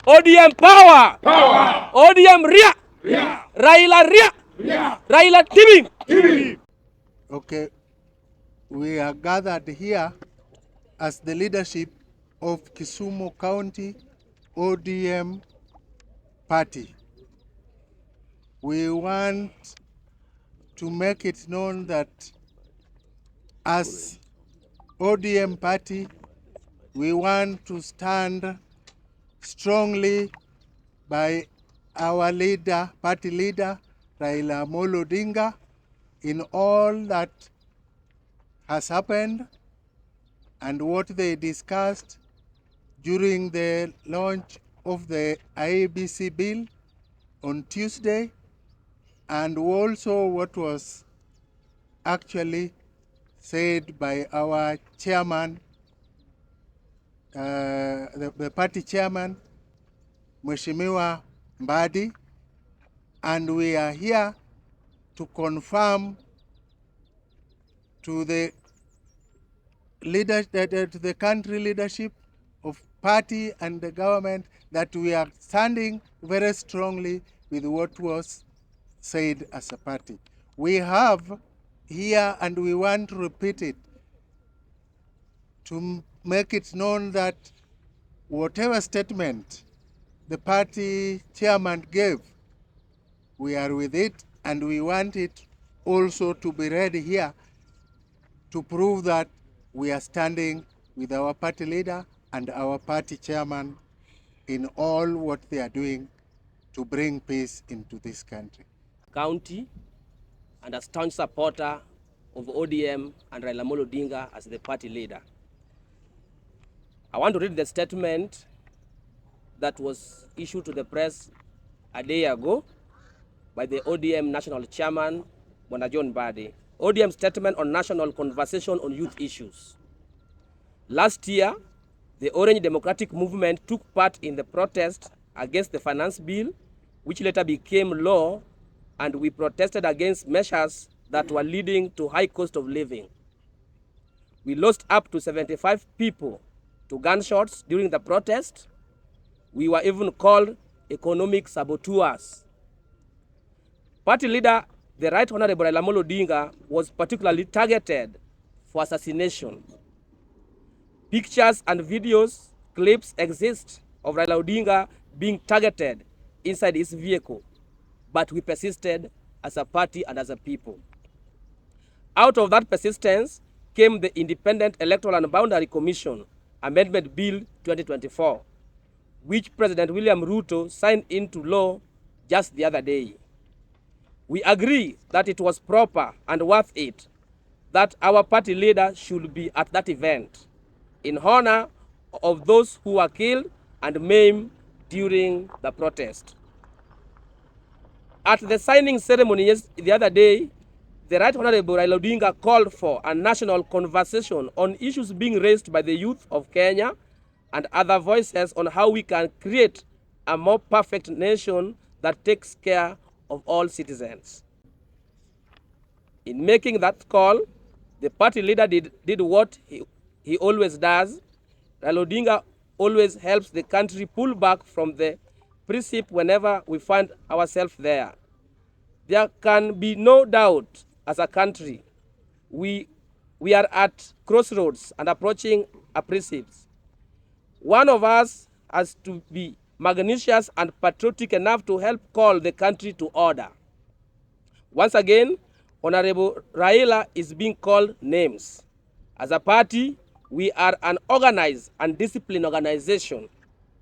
ODM power! Power! ODM ria! Ria! Raila ria! Ria! Raila tibi! Okay, we are gathered here as the leadership of Kisumu County ODM party. We want to make it known that as ODM party, we want to stand strongly by our leader, party leader, Raila Amolo Odinga, in all that has happened and what they discussed during the launch of the IEBC bill on Tuesday, and also what was actually said by our chairman, the party chairman, Mheshimiwa Mbadi, and we are here to confirm to the to the country leadership of party and the government that we are standing very strongly with what was said as a party. We have here, and we want to repeat it, to make it known that whatever statement the party chairman gave, we are with it, and we want it also to be read here to prove that we are standing with our party leader and our party chairman in all what they are doing to bring peace into this country. County and a staunch supporter of ODM and Raila Amolo Odinga as the party leader. I want to read the statement that was issued to the press a day ago by the ODM National Chairman, Bwana John Mbadi. ODM statement on national conversation on youth issues. Last year, the Orange Democratic Movement took part in the protest against the finance bill, which later became law, and we protested against measures that were leading to high cost of living. We lost up to 75 people to gunshots during the protest. We were even called economic saboteurs. Party leader, the Right Honorable Raila Amolo Odinga, was particularly targeted for assassination. Pictures and videos, clips exist of Raila Odinga being targeted inside his vehicle, but we persisted as a party and as a people. Out of that persistence came the Independent Electoral and Boundary Commission Amendment Bill 2024, which President William Ruto signed into law just the other day. We agree that it was proper and worth it that our party leader should be at that event in honor of those who were killed and maimed during the protest. At the signing ceremony the other day, the Right Honorable Raila Odinga called for a national conversation on issues being raised by the youth of Kenya and other voices on how we can create a more perfect nation that takes care of all citizens. In making that call, the party leader did what he always does. Raila Odinga always helps the country pull back from the precipice whenever we find ourselves there. There can be no doubt as a country we are at crossroads and approaching a precipice. One of us has to be magnanimous and patriotic enough to help call the country to order. Once again, Honorable Raila is being called names. As a party, we are an organized and disciplined organization.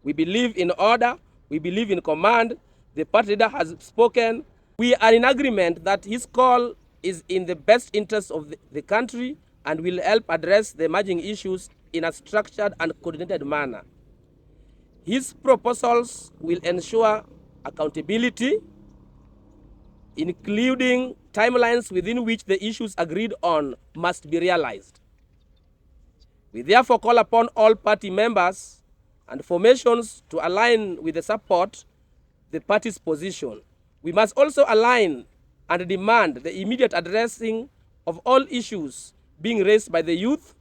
We believe in order, we believe in command. The party leader has spoken. We are in agreement that his call is in the best interest of the country and will help address the emerging issues in a structured and coordinated manner. His proposals will ensure accountability, including timelines within which the issues agreed on must be realized. We therefore call upon all party members and formations to align with the support the party's position. We must also align and demand the immediate addressing of all issues being raised by the youth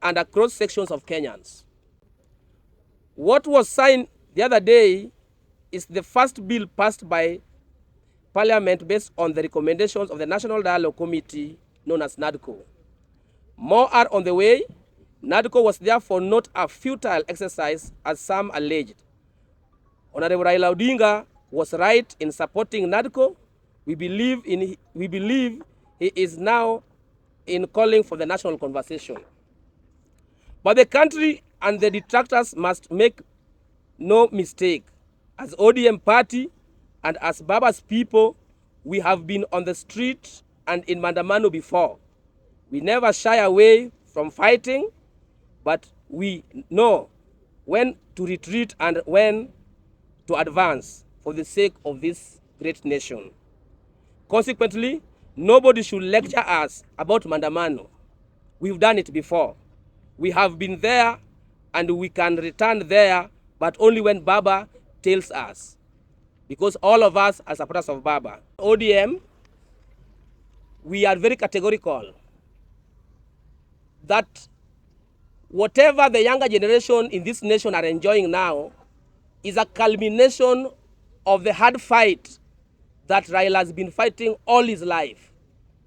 and across sections of Kenyans. What was signed the other day is the first bill passed by Parliament based on the recommendations of the National Dialogue Committee known as NADCO. More are on the way. NADCO was therefore not a futile exercise as some alleged. Honorable Raila Odinga was right in supporting NADCO. We believe he is now in calling for the national conversation. But the country and the detractors must make no mistake. As ODM party and as Baba's people, we have been on the street and in Mandamano before. We never shy away from fighting, but we know when to retreat and when to advance for the sake of this great nation. Consequently, nobody should lecture us about Mandamano. We've done it before. We have been there and we can return there, but only when Baba tells us. Because all of us are supporters of Baba. ODM, we are very categorical that whatever the younger generation in this nation are enjoying now is a culmination of the hard fight that Raila has been fighting all his life.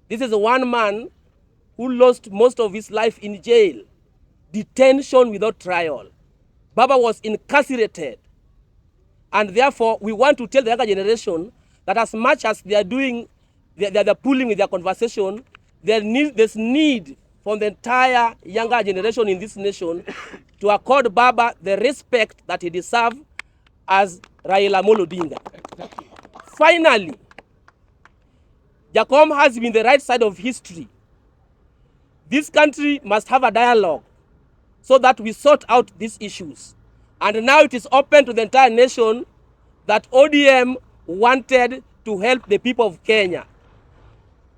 This is one man who lost most of his life in jail, detention without trial. Baba was incarcerated. And therefore, we want to tell the younger generation that as much as they are doing, they're pulling with their conversation, there's need from the entire younger generation in this nation to accord Baba the respect that he deserves as Raila Amolo Odinga. Finally, Jacom has been the right side of history. This country must have a dialogue so that we sort out these issues. And now it is open to the entire nation that ODM wanted to help the people of Kenya.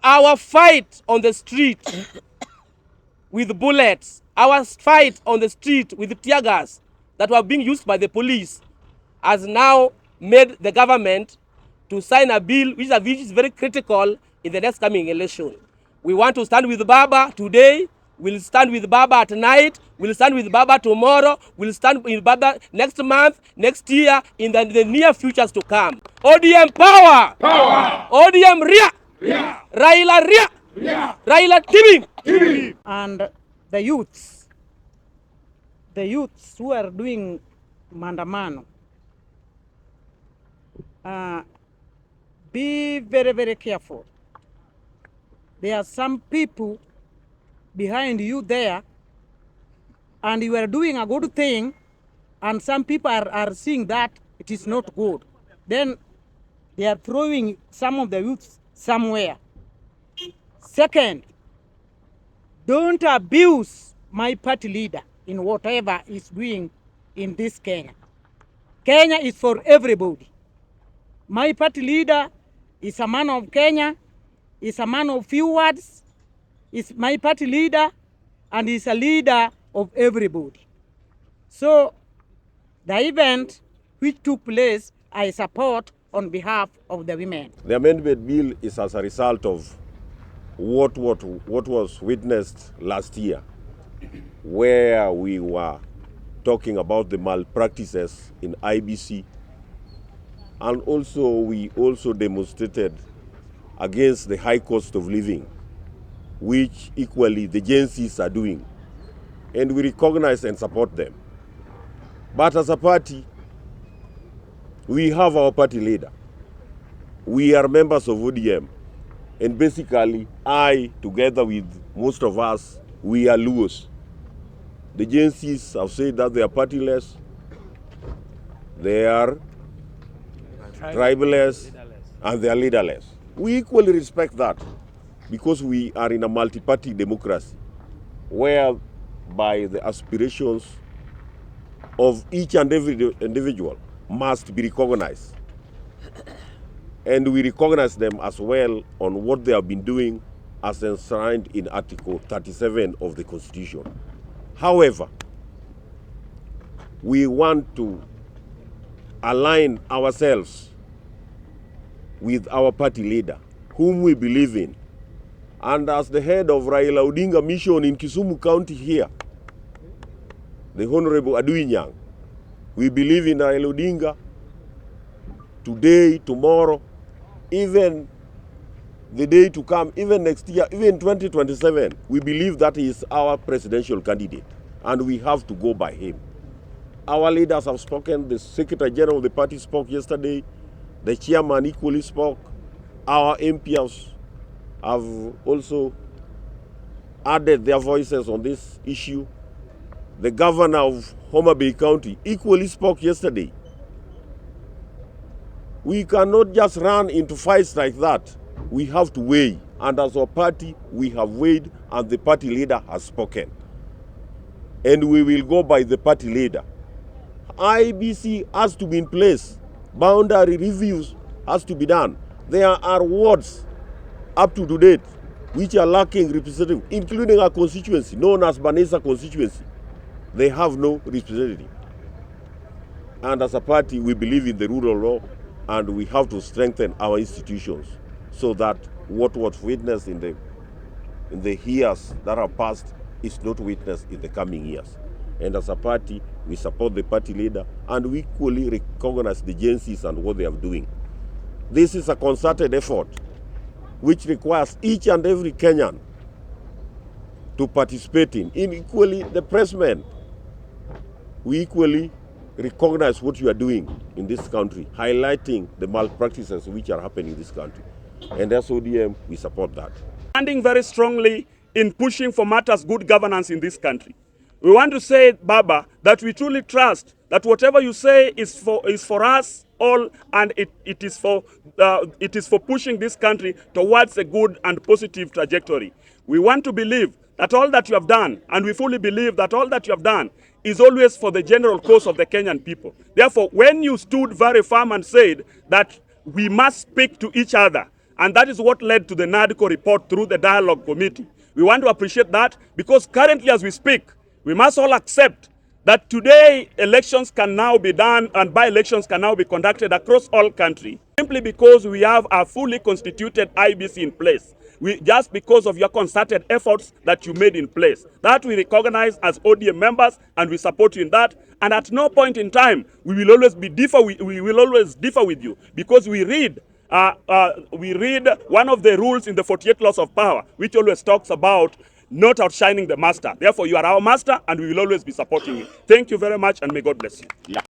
Our fight on the street with bullets, our fight on the street with tear gas that were being used by the police has now made the government to sign a bill which is very critical in the next coming election. We want to stand with Baba today. We'll stand with Baba at night. We'll stand with Baba tomorrow. We'll stand with Baba next month, next year, in the near futures to come. ODM power! Power! ODM ria! Ria! Raila ria! Ria! Raila tibim! And the youths who are doing Mandamano, be very, very careful. There are some people behind you there, and you are doing a good thing, and some people are seeing that it is not good. Then they are throwing some of the youths somewhere. Second, don't abuse my party leader in whatever he's doing in this Kenya. Kenya is for everybody. My party leader is a man of Kenya, is a man of few words, is my party leader, and is a leader of everybody. So the event which took place, I support on behalf of the women. The amendment bill is as a result of what was witnessed last year, where we were talking about the malpractices in IBC, and also we also demonstrated against the high cost of living, which equally the agencies are doing, and we recognize and support them. But as a party, we have our party leader. We are members of ODM, and basically I, together with most of us, we are Luos. The agencies have said that they are partyless, they are tribalist, and they are leaderless. We equally respect that, because we are in a multi-party democracy, whereby the aspirations of each and every individual must be recognized. And we recognize them as well on what they have been doing as enshrined in Article 37 of the Constitution. However, we want to align ourselves with our party leader, whom we believe in. And as the head of Raila Odinga mission in Kisumu County here, the Honorable Aduinyang, We believe in Raila Odinga today, tomorrow, even the day to come, even next year, even 2027. We believe that he is our presidential candidate, and we have to go by him. Our leaders have spoken. The Secretary General of the party spoke yesterday. The chairman equally spoke. Our MPs have also added their voices on this issue. The governor of Homa Bay County equally spoke yesterday. We cannot just run into fights like that. We have to weigh. And as a party, we have weighed, and the party leader has spoken. And we will go by the party leader. IBC has to be in place. Boundary reviews has to be done. There are wards up to date which are lacking representative, including a constituency known as Banesa constituency. They have no representative. And as a party, we believe in the rule of law, and we have to strengthen our institutions so that what was witnessed in the years that are past is not witnessed in the coming years. And as a party, we support the party leader, and we equally recognize the agencies and what they are doing. This is a concerted effort which requires each and every Kenyan to participate in equally the pressmen. We equally recognize what you are doing in this country, highlighting the malpractices which are happening in this country. And as ODM, we support that. Standing very strongly in pushing for matters good governance in this country. We want to say, Baba, that we truly trust that whatever you say is for us all, and it is for pushing this country towards a good and positive trajectory. We want to believe that all that you have done, and we fully believe that all that you have done is always for the general cause of the Kenyan people. Therefore, when you stood very firm and said that we must speak to each other, and that is what led to the NADCO report through the dialogue committee. We want to appreciate that, because currently as we speak, we must all accept that today elections can now be done and by-elections can now be conducted across all country, simply because we have a fully constituted IBC in place. Just because of your concerted efforts that you made in place. That we recognize as ODM members, and we support you in that. And at no point in time, we will always differ with you, because we read one of the rules in the 48 laws of power, which always talks about not outshining the master. Therefore, you are our master, and we will always be supporting you. Thank you very much, and may God bless you.